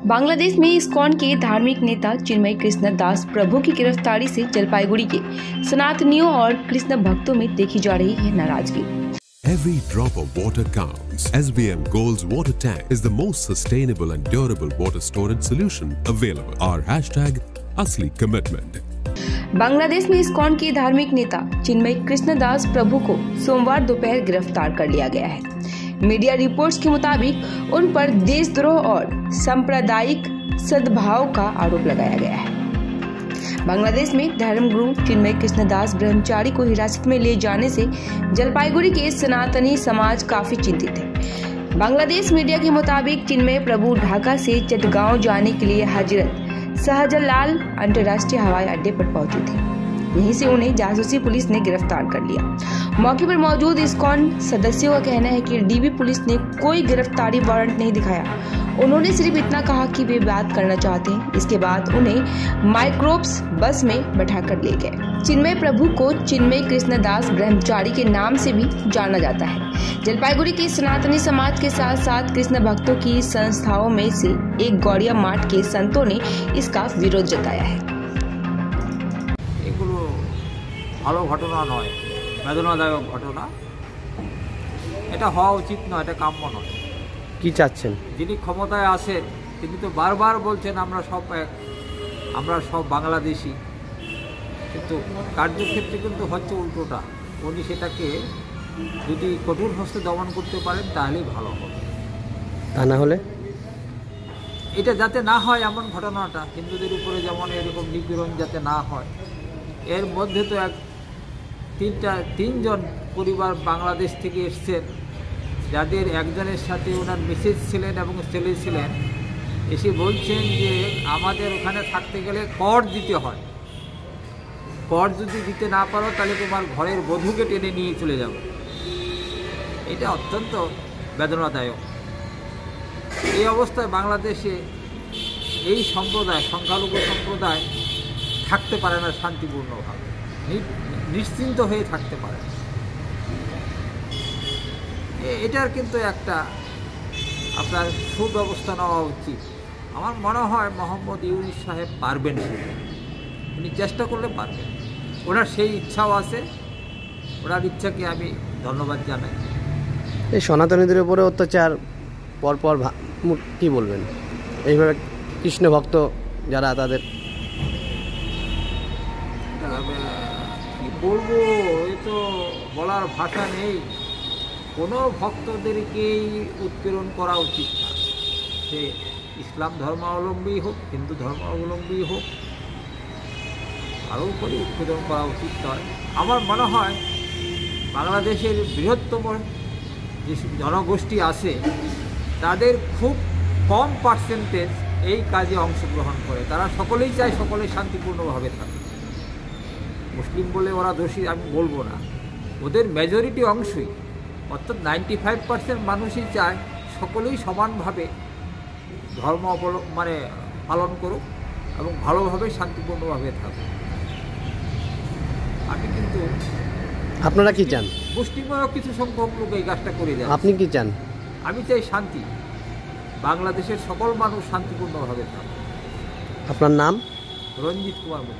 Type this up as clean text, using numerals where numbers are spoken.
बांग्लादेश में इस्कॉन के धार्मिक नेता चिन्मय कृष्ण दास प्रभु की गिरफ्तारी से जलपाईगुड़ी के सनातनियों और कृष्ण भक्तों में देखी जा रही है नाराजगी। Every drop of water counts. SBM Gold's water tank is the most sustainable and durable water storage solution available. Our hashtag Asli Commitment. Bangladesh में इस्कॉन के धार्मिक नेता चिन्मय कृष्ण दास प्रभु को सोमवार दोपहर गिरफ्तार कर लिया गया है। मीडिया रिपोर्ट्स के मुताबिक उन पर देशद्रोह और सांप्रदायिक सद्भाव का आरोप लगाया गया है। बांग्लादेश में धर्मगुरु चिन्मय कृष्ण दास ब्रह्मचारी को हिरासत में ले जाने से जलपाईगुड़ी के सनातनी समाज काफी चिंतित है। बांग्लादेश मीडिया के मुताबिक चिन्मय प्रभु ढाका से चटगांव जाने के लिए हजरत शाहजलाल अंतर्राष्ट्रीय हवाई अड्डे पर पहुंचे थे। यहीं से उन्हें जासूसी पुलिस ने गिरफ्तार कर लिया। मौके पर मौजूद इस्कॉन सदस्यों का कहना है कि डीबी पुलिस ने कोई गिरफ्तारी वारंट नहीं दिखाया। उन्होंने सिर्फ इतना कहा कि वे बात करना चाहते हैं। इसके बाद उन्हें माइक्रोब्स बस में बैठाकर ले गए। चिन्मय प्रभु को चिन्मय कृष्ण दास ब्रह्मचारी के नाम से भी जाना जाता है। जलपाईगुड़ी के सनातनी समाज के साथ साथ कृष्ण भक्तों की संस्थाओं में से एक गौड़िया माठ के संतों ने इसका विरोध जताया है। ভালো ঘটনা নয়, বেদনাদায়ক ঘটনা। এটা হওয়া উচিত নয়, এটা কাম্য নয়। কি চাচ্ছেন? যিনি ক্ষমতায় আছেন তিনি তো বারবার বলছেন আমরা সব এক, আমরা সব বাংলাদেশি, কিন্তু কার্যক্ষেত্রে কিন্তু হচ্ছে উল্টোটা। উনি সেটাকে যদি কঠোর হস্তে দমন করতে পারেন তাহলেই ভালো হবে। তা না হলে এটা যাতে না হয় এমন ঘটনাটা, হিন্দুদের উপরে যেমন এরকম নিপীড়ন যাতে না হয়। এর মধ্যে তো তিনজন পরিবার বাংলাদেশ থেকে এসছেন, যাদের একজনের সাথে ওনার মিসেস ছিলেন এবং ছেলে ছিলেন, এসে বলছেন যে আমাদের ওখানে থাকতে গেলে কর দিতে হয়, কর যদি দিতে না পারো তাহলে তোমার ঘরের বধূকে টেনে নিয়ে চলে যাব। এটা অত্যন্ত বেদনাদায়ক। এই অবস্থায় বাংলাদেশে এই সম্প্রদায়, সংখ্যালঘু সম্প্রদায় থাকতে পারে না শান্তিপূর্ণভাবে, নিশ্চিন্ত হয়ে থাকতে পারে। এটার কিন্তু একটা আপনার সুব্যবস্থা নেওয়া উচিত। আমার মনে হয় মোহাম্মদ ইউনূস সাহেব পারবেন, উনি চেষ্টা করলে পারবেন, ওনার সেই ইচ্ছাও আছে। ওনার ইচ্ছাকে আমি ধন্যবাদ জানাই। এই সনাতনীদের উপরে অত্যাচার পরপর কী বলবেন? এইভাবে কৃষ্ণ ভক্ত যারা, তাদের কি বলবো, এ তো বলার ভাষা নেই। কোনো ভক্তদেরকেই উৎপীড়ন করা উচিত না, সে ইসলাম ধর্মাবলম্বী হোক, হিন্দু ধর্মাবলম্বী হোক, আরও করে উৎপীড়ন করা উচিত নয়। আমার মনে হয় বাংলাদেশের বৃহত্তম যে জনগোষ্ঠী আছে তাদের খুব কম পার্সেন্টেজ এই কাজে অংশগ্রহণ করে। তারা সকলেই চায় সকলে শান্তিপূর্ণভাবে থাকে। মুসলিম বলে ওরা দোষী আমি বলবো না, ওদের মেজরিটি অংশই, অর্থাৎ 95% মানুষই চায় সকলেই সমানভাবে ধর্ম পালন করুক এবং ভালোভাবে শান্তিপূর্ণভাবে থাকুক। আমি কিন্তু, আপনারা কি চান? মুসলিমরাও কিছু সংখ্যক লোক এই কাজটা করে যায়। আপনি কি চান? আমি চাই শান্তি, বাংলাদেশের সকল মানুষ শান্তিপূর্ণভাবে থাকুক। আপনার নাম? রঞ্জিত কুমার মুখ।